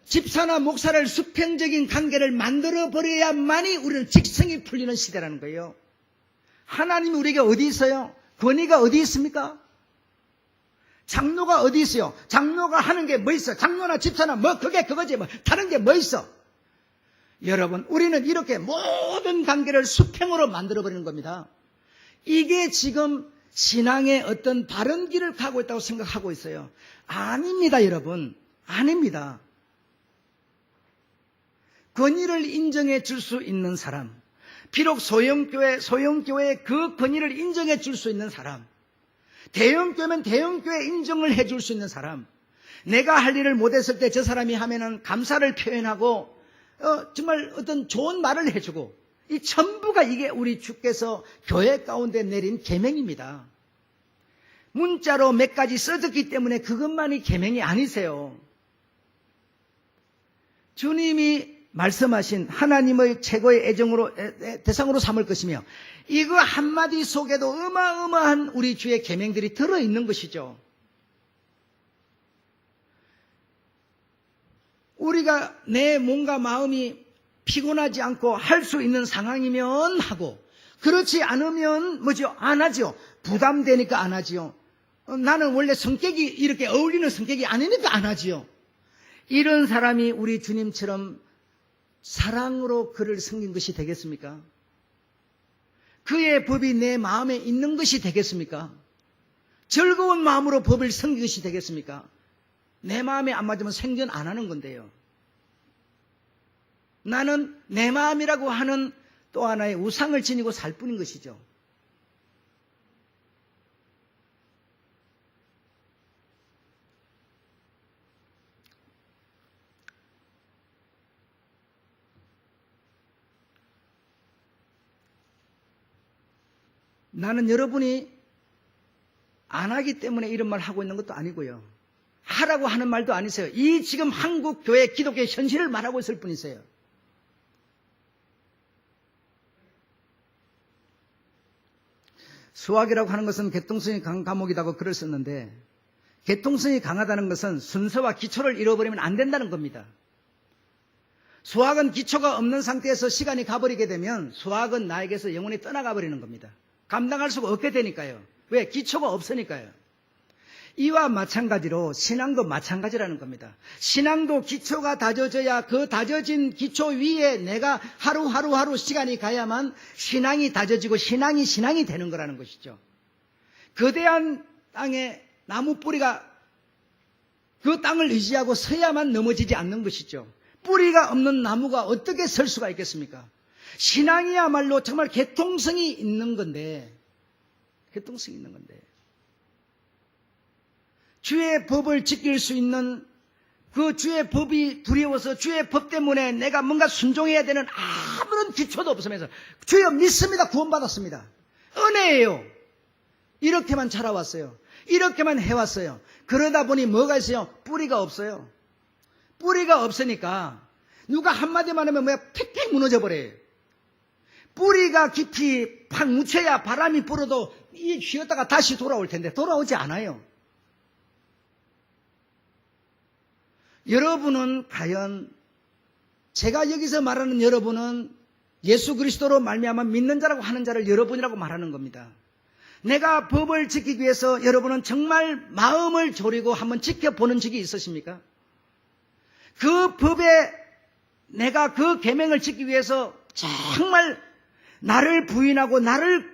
집사나 목사를 수평적인 관계를 만들어 버려야만이 우리는 직성이 풀리는 시대라는 거예요. 하나님이 우리에게 어디 있어요? 권위가 어디 있습니까? 장로가 어디 있어요? 장로가 하는 게 뭐 있어? 장로나 집사나 뭐 그게 그거지 뭐 다른 게 뭐 있어? 여러분, 우리는 이렇게 모든 관계를 수평으로 만들어버리는 겁니다. 이게 지금 신앙의 어떤 바른 길을 가고 있다고 생각하고 있어요. 아닙니다, 여러분. 아닙니다. 권위를 인정해 줄 수 있는 사람, 비록 소형교회의 그 권위를 인정해 줄 수 있는 사람, 대형교회면 대형교회 인정을 해 줄 수 있는 사람, 내가 할 일을 못했을 때 저 사람이 하면은 감사를 표현하고 정말 어떤 좋은 말을 해주고, 이 전부가 이게 우리 주께서 교회 가운데 내린 계명입니다. 문자로 몇 가지 써졌기 때문에 그것만이 계명이 아니세요. 주님이 말씀하신 하나님의 최고의 애정으로 대상으로 삼을 것이며, 이거 한마디 속에도 어마어마한 우리 주의 계명들이 들어있는 것이죠. 우리가 내 몸과 마음이 피곤하지 않고 할 수 있는 상황이면 하고, 그렇지 않으면 뭐죠? 안 하죠. 부담되니까 안 하지요. 나는 원래 성격이 이렇게 어울리는 성격이 아니니까 안 하지요. 이런 사람이 우리 주님처럼 사랑으로 그를 섬긴 것이 되겠습니까? 그의 법이 내 마음에 있는 것이 되겠습니까? 즐거운 마음으로 법을 섬긴 것이 되겠습니까? 내 마음에 안 맞으면 생전 안 하는 건데요. 나는 내 마음이라고 하는 또 하나의 우상을 지니고 살 뿐인 것이죠. 나는 여러분이 안 하기 때문에 이런 말 하고 있는 것도 아니고요. 하라고 하는 말도 아니세요. 이 지금 한국 교회 기독교의 현실을 말하고 있을 뿐이세요. 수학이라고 하는 것은 개통성이 강한 과목이라고 글을 썼는데, 개통성이 강하다는 것은 순서와 기초를 잃어버리면 안 된다는 겁니다. 수학은 기초가 없는 상태에서 시간이 가버리게 되면 수학은 나에게서 영원히 떠나가 버리는 겁니다. 감당할 수가 없게 되니까요. 왜? 기초가 없으니까요. 이와 마찬가지로 신앙도 마찬가지라는 겁니다. 신앙도 기초가 다져져야 그 다져진 기초 위에 내가 하루 시간이 가야만 신앙이 다져지고 신앙이 되는 거라는 것이죠. 거대한 땅에 나무 뿌리가 그 땅을 의지하고 서야만 넘어지지 않는 것이죠. 뿌리가 없는 나무가 어떻게 설 수가 있겠습니까? 신앙이야말로 정말 개통성이 있는 건데, 주의 법을 지킬 수 있는 그 주의 법이 두려워서 주의 법 때문에 내가 뭔가 순종해야 되는 아무런 기초도 없으면서 주여 믿습니다. 구원받았습니다. 은혜예요. 이렇게만 자라왔어요. 이렇게만 해왔어요. 그러다 보니 뭐가 있어요? 뿌리가 없어요. 뿌리가 없으니까 누가 한마디만 하면 뭐야 픽픽 무너져 버려요. 뿌리가 깊이 팍 묻혀야 바람이 불어도 이 휘었다가 다시 돌아올 텐데 돌아오지 않아요. 여러분은 과연, 제가 여기서 말하는 여러분은 예수 그리스도로 말미암아 믿는 자라고 하는 자를 여러분이라고 말하는 겁니다. 내가 법을 지키기 위해서 여러분은 정말 마음을 졸이고 한번 지켜보는 적이 있으십니까? 그 법에 내가 그 계명을 지키기 위해서 정말 나를 부인하고 나를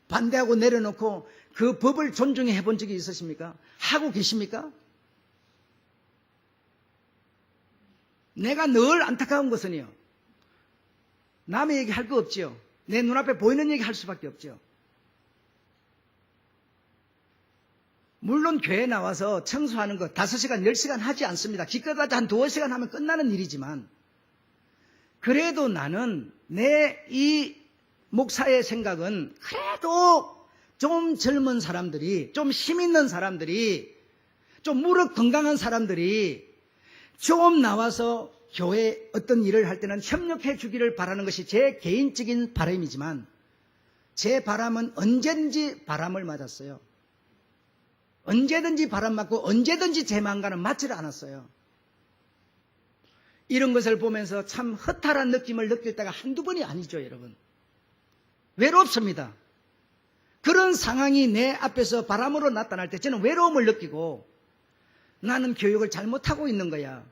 반대하고 내려놓고 그 법을 존중해 해본 적이 있으십니까? 하고 계십니까? 내가 늘 안타까운 것은요, 남의 얘기 할 거 없지요. 내 눈앞에 보이는 얘기 할 수밖에 없죠. 물론 교회에 나와서 청소하는 거 5시간, 10시간 하지 않습니다. 기껏해도 한 2시간 하면 끝나는 일이지만, 그래도 나는 내 이 목사의 생각은 그래도 좀 젊은 사람들이, 좀 힘 있는 사람들이, 좀 무릎 건강한 사람들이 좀 나와서 교회 어떤 일을 할 때는 협력해 주기를 바라는 것이 제 개인적인 바람이지만 제 바람은 언제든지 바람을 맞았어요. 언제든지 바람 맞고 언제든지 제 마음과는 맞지를 않았어요. 이런 것을 보면서 참 허탈한 느낌을 느낄 때가 한두 번이 아니죠, 여러분. 외롭습니다. 그런 상황이 내 앞에서 바람으로 나타날 때 저는 외로움을 느끼고 나는 교육을 잘못하고 있는 거야.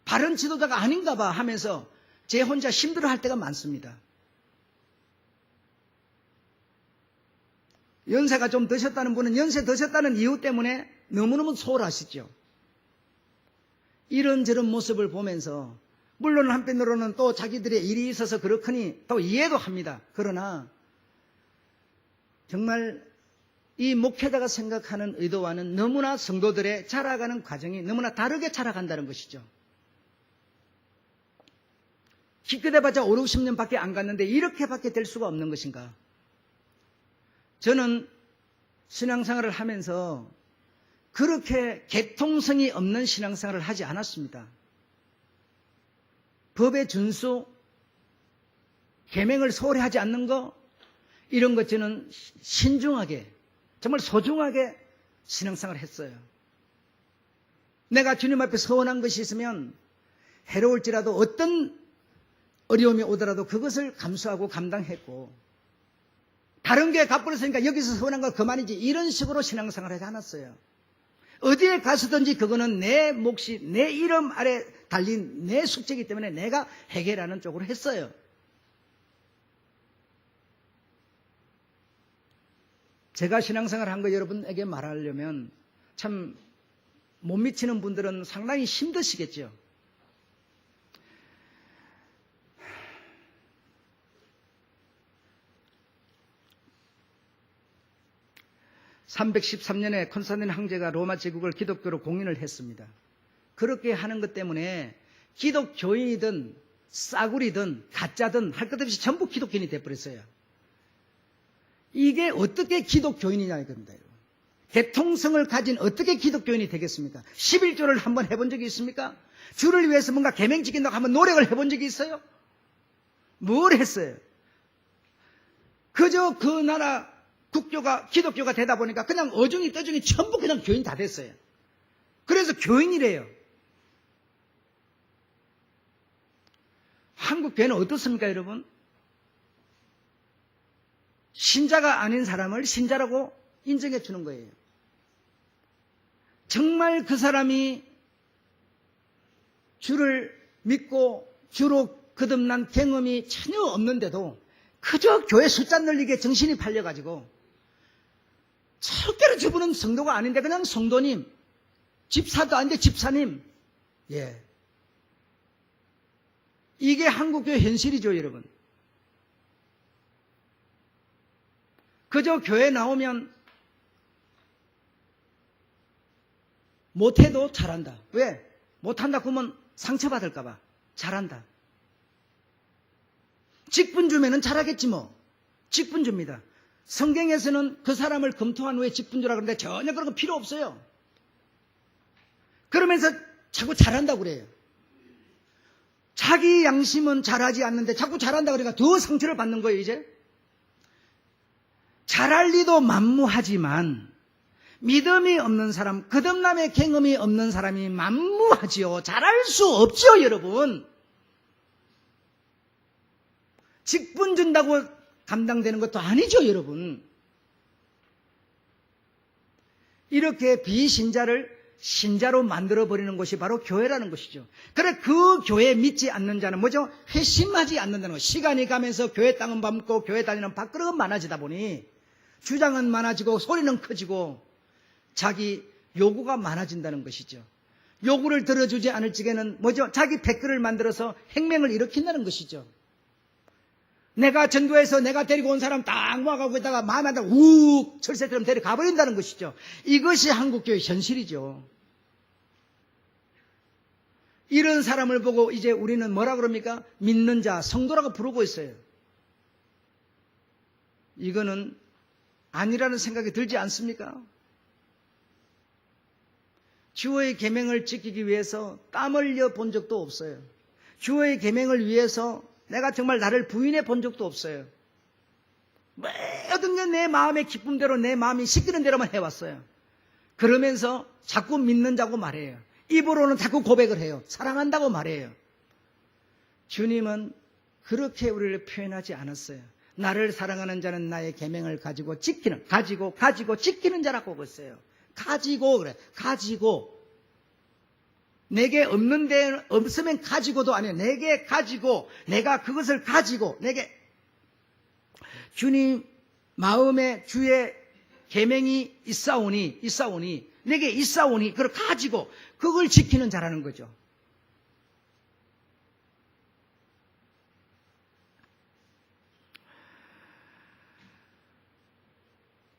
바른 지도자가 아닌가 봐 하면서 제 혼자 힘들어할 때가 많습니다. 연세가 좀 드셨다는 분은 연세 드셨다는 이유 때문에 너무너무 소홀하시죠. 이런저런 모습을 보면서 물론 한편으로는 또 자기들의 일이 있어서 그렇거니 또 이해도 합니다. 그러나 정말 이 목회자가 생각하는 의도와는 너무나 성도들의 자라가는 과정이 너무나 다르게 자라간다는 것이죠. 기껏해봤자 5, 60년밖에 안 갔는데 이렇게밖에 될 수가 없는 것인가. 저는 신앙생활을 하면서 그렇게 개통성이 없는 신앙생활을 하지 않았습니다. 법의 준수, 계명을 소홀히 하지 않는 거, 이런 것 저는 신중하게, 정말 소중하게 신앙생활을 했어요. 내가 주님 앞에 서원한 것이 있으면 해로울지라도 어떤 어려움이 오더라도 그것을 감수하고 감당했고, 다른 게 갚으랬으니까 여기서 서운한 거 그만이지, 이런 식으로 신앙생활을 하지 않았어요. 어디에 가서든지 그거는 내 몫이 내 이름 아래 달린 내 숙제이기 때문에 내가 해결하는 쪽으로 했어요. 제가 신앙생활을 한 거 여러분에게 말하려면 참 못 미치는 분들은 상당히 힘드시겠죠. 313년에 콘스탄틴 황제가 로마 제국을 기독교로 공인을 했습니다. 그렇게 하는 것 때문에 기독교인이든 싸구리든 가짜든 할 것 없이 전부 기독교인이 돼버렸어요. 이게 어떻게 기독교인이냐 이겁니다. 대통성을 가진 어떻게 기독교인이 되겠습니까? 11조를 한번 해본 적이 있습니까? 주를 위해서 뭔가 계명 지킨다고 한번 노력을 해본 적이 있어요? 뭘 했어요? 그저 그 나라 국교가 기독교가 되다 보니까 그냥 어중이 떠중이 전부 그냥 교인 다 됐어요. 그래서 교인이래요. 한국 교회는 어떻습니까, 여러분? 신자가 아닌 사람을 신자라고 인정해 주는 거예요. 정말 그 사람이 주를 믿고 주로 거듭난 경험이 전혀 없는데도 그저 교회 숫자 늘리기에 정신이 팔려가지고 절대로 저분은 성도가 아닌데 그냥 성도님, 집사도 아닌데 집사님. 예. 이게 한국교회 현실이죠, 여러분. 그저 교회 나오면 못해도 잘한다. 왜? 못한다 그러면 상처받을까 봐. 잘한다. 직분 주면은 잘하겠지 뭐. 직분 줍니다. 성경에서는 그 사람을 검토한 후에 직분 주라 그러는데 전혀 그런 거 필요 없어요. 그러면서 자꾸 잘한다고 그래요. 자기 양심은 잘하지 않는데 자꾸 잘한다 그러니까 더 상처를 받는 거예요, 이제. 잘할 리도 만무하지만 믿음이 없는 사람, 거듭남의 경험이 없는 사람이 만무하지요. 잘할 수 없지요, 여러분. 직분 준다고 감당되는 것도 아니죠, 여러분. 이렇게 비신자를 신자로 만들어버리는 것이 바로 교회라는 것이죠. 그래, 그 교회 믿지 않는 자는 뭐죠? 회심하지 않는다는 것. 시간이 가면서 교회 땅은 밟고 교회 다니는 밥그릇은 많아지다 보니 주장은 많아지고 소리는 커지고 자기 요구가 많아진다는 것이죠. 요구를 들어주지 않을 적에는 뭐죠? 자기 댓글을 만들어서 행명을 일으킨다는 것이죠. 내가 전도해서 내가 데리고 온 사람 딱 모아가고 있다가 마음에 안 들어 욱 철새처럼 데려가 버린다는 것이죠. 이것이 한국교회 현실이죠. 이런 사람을 보고 이제 우리는 뭐라 그럽니까? 믿는 자, 성도라고 부르고 있어요. 이거는 아니라는 생각이 들지 않습니까? 주의 계명을 지키기 위해서 땀 흘려 본 적도 없어요. 주의 계명을 위해서 내가 정말 나를 부인해 본 적도 없어요. 모든 게 내 마음의 기쁨대로 내 마음이 시키는 대로만 해왔어요. 그러면서 자꾸 믿는 자고 말해요. 입으로는 자꾸 고백을 해요. 사랑한다고 말해요. 주님은 그렇게 우리를 표현하지 않았어요. 나를 사랑하는 자는 나의 계명을 가지고 지키는, 가지고 지키는 자라고 그랬어요. 가지고 그래. 가지고. 내게 없는데 없으면 가지고도 아니에요. 내게 가지고 내가 그것을 가지고 내게 주님 마음에 주의 계명이 있사오니 내게 있사오니 그걸 가지고 그걸 지키는 자라는 거죠.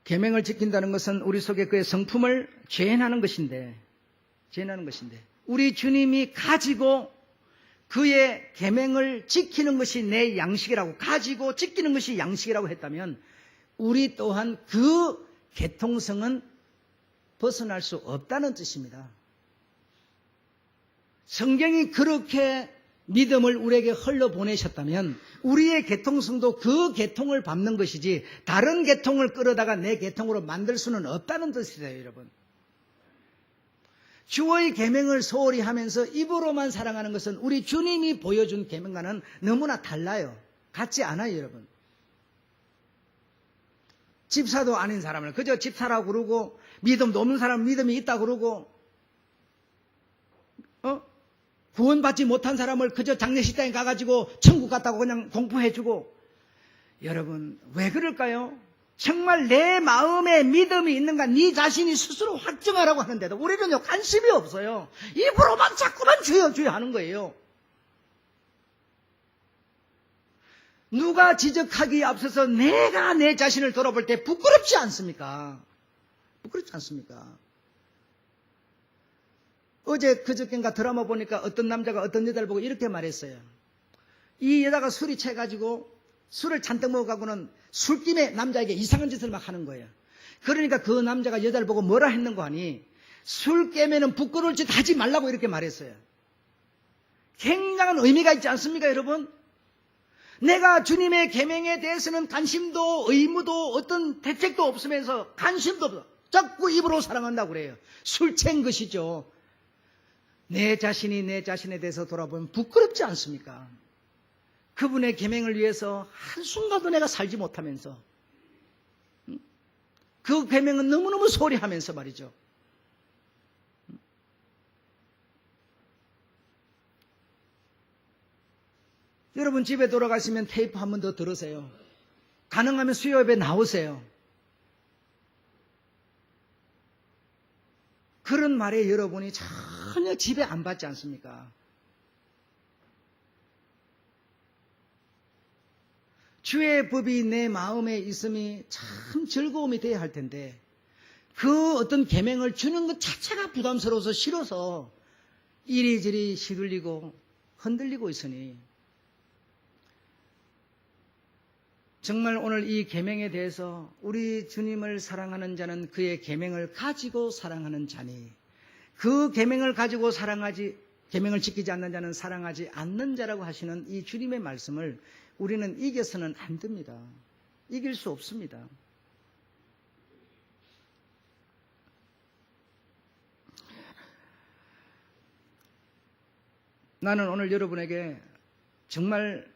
계명을 지킨다는 것은 우리 속에 그의 성품을 재현하는 것인데 우리 주님이 가지고 그의 계명을 지키는 것이 내 양식이라고 가지고 지키는 것이 양식이라고 했다면 우리 또한 그 계통성은 벗어날 수 없다는 뜻입니다. 성경이 그렇게 믿음을 우리에게 흘려보내셨다면 우리의 계통성도 그 계통을 밟는 것이지 다른 계통을 끌어다가 내 계통으로 만들 수는 없다는 뜻이에요, 여러분. 주의 계명을 소홀히 하면서 입으로만 사랑하는 것은 우리 주님이 보여준 계명과는 너무나 달라요. 같지 않아요, 여러분. 집사도 아닌 사람을 그저 집사라고 그러고 믿음도 없는 사람은 믿음이 있다고 그러고 구원받지 못한 사람을 그저 장례식장에 가가지고 천국 갔다고 그냥 공포해주고 여러분 왜 그럴까요? 정말 내 마음에 믿음이 있는가 네 자신이 스스로 확증하라고 하는데도 우리는요 관심이 없어요. 입으로만 자꾸만 주여 하는 거예요. 누가 지적하기에 앞서서 내가 내 자신을 돌아볼 때 부끄럽지 않습니까? 부끄럽지 않습니까? 어제 그저께인가 드라마 보니까 어떤 남자가 어떤 여자를 보고 이렇게 말했어요. 이 여자가 술이 취해가지고 술을 잔뜩 먹어가고는 술김에 남자에게 이상한 짓을 막 하는 거예요. 그러니까 그 남자가 여자를 보고 뭐라 했는고 하니 술 깨면은 부끄러울 짓 하지 말라고 이렇게 말했어요. 굉장한 의미가 있지 않습니까, 여러분? 내가 주님의 계명에 대해서는 관심도 의무도 어떤 대책도 없으면서 관심도 없어. 자꾸 입으로 사랑한다고 그래요. 술 취한 것이죠. 내 자신이 내 자신에 대해서 돌아보면 부끄럽지 않습니까? 그분의 계명을 위해서 한순간도 내가 살지 못하면서 그 계명은 너무너무 소홀히 하면서 말이죠. 여러분 집에 돌아가시면 테이프 한 번 더 들으세요. 가능하면 수요예배 나오세요. 그런 말에 여러분이 전혀 지배 안 받지 않습니까? 주의 법이 내 마음에 있음이 참 즐거움이 돼야 할 텐데 그 어떤 계명을 주는 것 자체가 부담스러워서 싫어서 이리저리 시들리고 흔들리고 있으니 정말 오늘 이 계명에 대해서 우리 주님을 사랑하는 자는 그의 계명을 가지고 사랑하는 자니 그 계명을 가지고 계명을 지키지 않는 자는 사랑하지 않는 자라고 하시는 이 주님의 말씀을 우리는 이겨서는 안 됩니다. 이길 수 없습니다. 나는 오늘 여러분에게 정말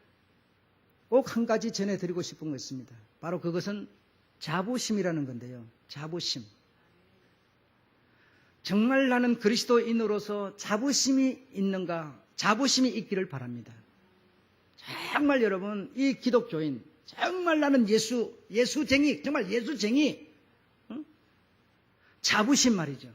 꼭 한 가지 전해드리고 싶은 거 있습니다. 바로 그것은 자부심이라는 건데요. 자부심. 정말 나는 그리스도인으로서 자부심이 있는가? 자부심이 있기를 바랍니다. 정말 여러분 이 기독교인 정말 나는 예수쟁이 정말 예수쟁이 자부심 말이죠.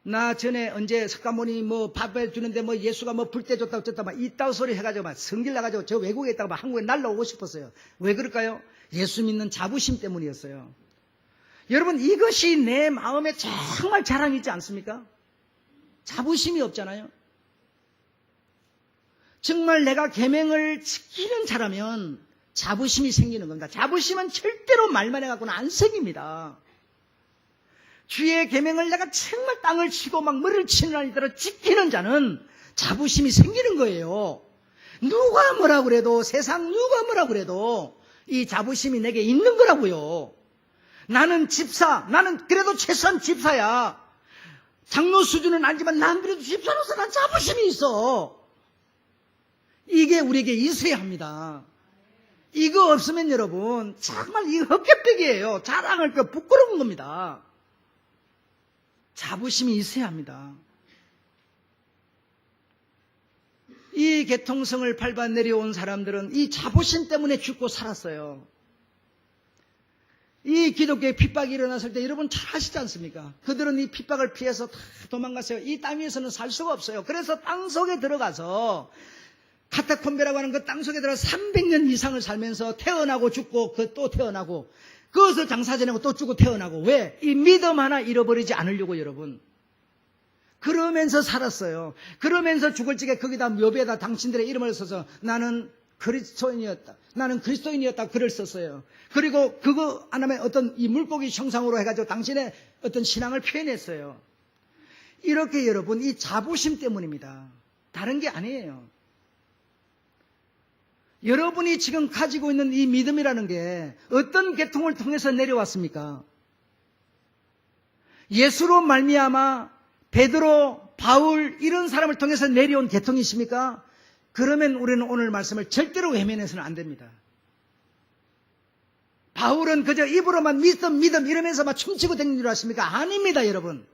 나 전에 언제 석가모니 밥 해주는데 예수가 불 떼줬다 어쩌다 이따위 소리 해가지고 성질 나가지고 저 외국에 있다가 한국에 날라오고 싶었어요. 왜 그럴까요? 예수 믿는 자부심 때문이었어요. 여러분 이것이 내 마음에 정말 자랑이 있지 않습니까? 자부심이 없잖아요. 정말 내가 계명을 지키는 자라면 자부심이 생기는 겁니다. 자부심은 절대로 말만 해갖고는 안 생깁니다. 주의 계명을 내가 정말 땅을 치고 막 머리를 치는 아니더라 지키는 자는 자부심이 생기는 거예요. 누가 뭐라 그래도, 세상 누가 뭐라 그래도 이 자부심이 내게 있는 거라고요. 나는 집사, 나는 그래도 최소한 집사야. 장로 수준은 아니지만 난 그래도 집사로서 난 자부심이 있어. 이게 우리에게 있어야 합니다. 이거 없으면 여러분 정말 이거 헛개벽이에요. 자랑할 거 부끄러운 겁니다. 자부심이 있어야 합니다. 이 개통성을 밟아 내려온 사람들은 이 자부심 때문에 죽고 살았어요. 이 기독교의 핍박이 일어났을 때 여러분 잘 아시지 않습니까? 그들은 이 핍박을 피해서 다 도망갔어요. 이 땅 위에서는 살 수가 없어요. 그래서 땅속에 들어가서 카타콤베라고 하는 그 땅속에 들어가서 300년 이상을 살면서 태어나고 죽고 또 태어나고 그것을 장사 지내고 또 죽고 태어나고. 왜? 이 믿음 하나 잃어버리지 않으려고 여러분. 그러면서 살았어요. 그러면서 죽을 적에 거기다 묘비에다 당신들의 이름을 써서 나는 그리스도인이었다. 나는 그리스도인이었다. 글을 썼어요. 그리고 그거 하나의 어떤 이 물고기 형상으로 해가지고 당신의 어떤 신앙을 표현했어요. 이렇게 여러분 이 자부심 때문입니다. 다른 게 아니에요. 여러분이 지금 가지고 있는 이 믿음이라는 게 어떤 계통을 통해서 내려왔습니까? 예수로 말미암아 베드로, 바울 이런 사람을 통해서 내려온 계통이십니까? 그러면 우리는 오늘 말씀을 절대로 외면해서는 안 됩니다. 바울은 그저 입으로만 믿음 이러면서 막 춤추고 다니는 줄 아십니까? 아닙니다, 여러분.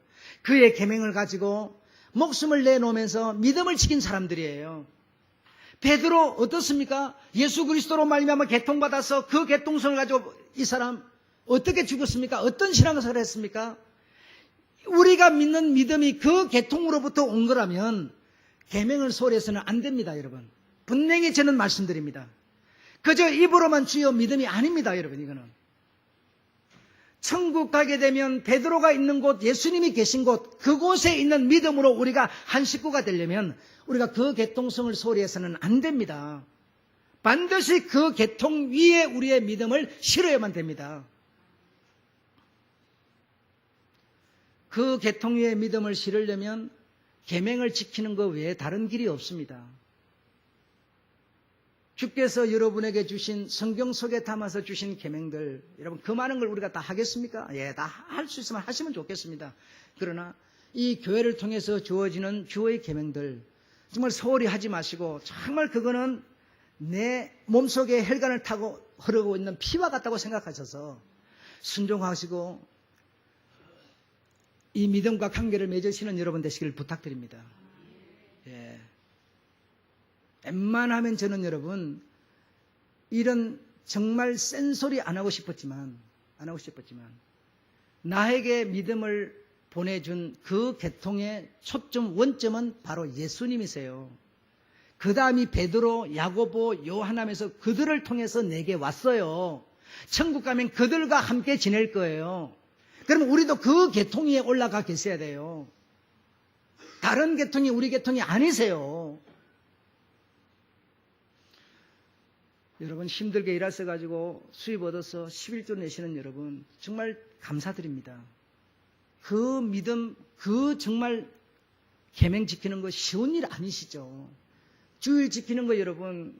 그의 계명을 가지고 목숨을 내놓으면서 믿음을 지킨 사람들이에요. 베드로 어떻습니까? 예수 그리스도로 말미암아 계통받아서 그 계통성을 가지고 이 사람 어떻게 죽었습니까? 어떤 신앙생활을 했습니까? 우리가 믿는 믿음이 그 계통으로부터 온 거라면 계명을 소홀해서는 안 됩니다, 여러분. 분명히 저는 말씀드립니다. 그저 입으로만 주여 믿음이 아닙니다, 여러분. 이거는 천국 가게 되면 베드로가 있는 곳, 예수님이 계신 곳, 그곳에 있는 믿음으로 우리가 한 식구가 되려면 우리가 그 계통성을 소홀해서는 안 됩니다. 반드시 그 계통 위에 우리의 믿음을 실어야만 됩니다. 그 계통 위에 믿음을 실으려면 계명을 지키는 것 외에 다른 길이 없습니다. 주께서 여러분에게 주신 성경 속에 담아서 주신 계명들, 여러분 그 많은 걸 우리가 다 하겠습니까? 예, 다 할 수 있으면 하시면 좋겠습니다. 그러나 이 교회를 통해서 주어지는 주의 계명들 정말 소홀히 하지 마시고 정말 그거는 내 몸속에 혈관을 타고 흐르고 있는 피와 같다고 생각하셔서 순종하시고 이 믿음과 관계를 맺으시는 여러분 되시길 부탁드립니다. 예. 웬만하면 저는 여러분 이런 정말 센 소리 안 하고 싶었지만 나에게 믿음을 보내준 그 계통의 초점 원점은 바로 예수님이세요. 그 다음이 베드로, 야고보, 요한하면서 그들을 통해서 내게 왔어요. 천국 가면 그들과 함께 지낼 거예요. 그러면 우리도 그 계통 위에 올라가 계셔야 돼요. 다른 계통이 우리 계통이 아니세요. 여러분 힘들게 일하셔가지고 수입 얻어서 11조 내시는 여러분 정말 감사드립니다. 그 믿음, 그 정말 계명 지키는 거 쉬운 일 아니시죠. 주일 지키는 거 여러분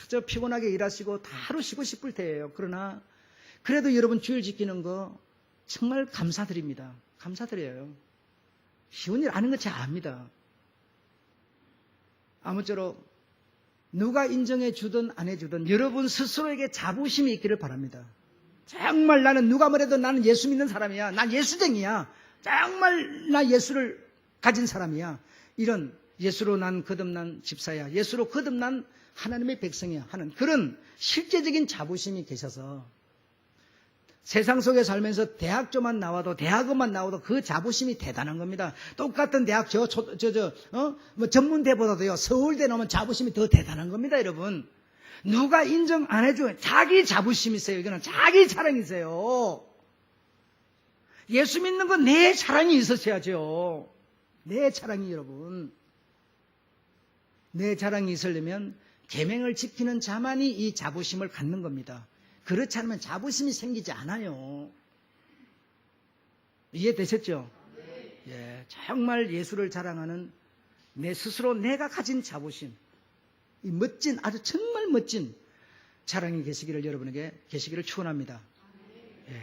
저 피곤하게 일하시고 다 하루 쉬고 싶을 때예요. 그러나 그래도 여러분 주일 지키는 거 정말 감사드립니다. 감사드려요. 쉬운 일 아닌 거 잘 압니다. 아무쪼록 누가 인정해 주든 안 해주든 여러분 스스로에게 자부심이 있기를 바랍니다. 정말 나는 누가 뭐래도 나는 예수 믿는 사람이야. 난 예수쟁이야. 정말 나 예수를 가진 사람이야. 이런 예수로 난 거듭난 집사야. 예수로 거듭난 하나님의 백성이야 하는 그런 실제적인 자부심이 계셔서 세상 속에 살면서 대학교만 나와도 대학원만 나와도 그 자부심이 대단한 겁니다. 똑같은 대학 전문대보다도요 서울대 나오면 자부심이 더 대단한 겁니다, 여러분. 누가 인정 안 해줘요. 자기 자부심이세요. 이거는 자기 자랑이세요. 예수 믿는 건 내 자랑이 있으셔야죠. 내 자랑이 여러분. 내 자랑이 있으려면 계명을 지키는 자만이 이 자부심을 갖는 겁니다. 그렇지 않으면 자부심이 생기지 않아요. 이해되셨죠? 예, 정말 예수를 자랑하는 내 스스로 내가 가진 자부심, 이 멋진, 아주 정말 멋진 자랑이 계시기를 여러분에게 계시기를 축원합니다. 예.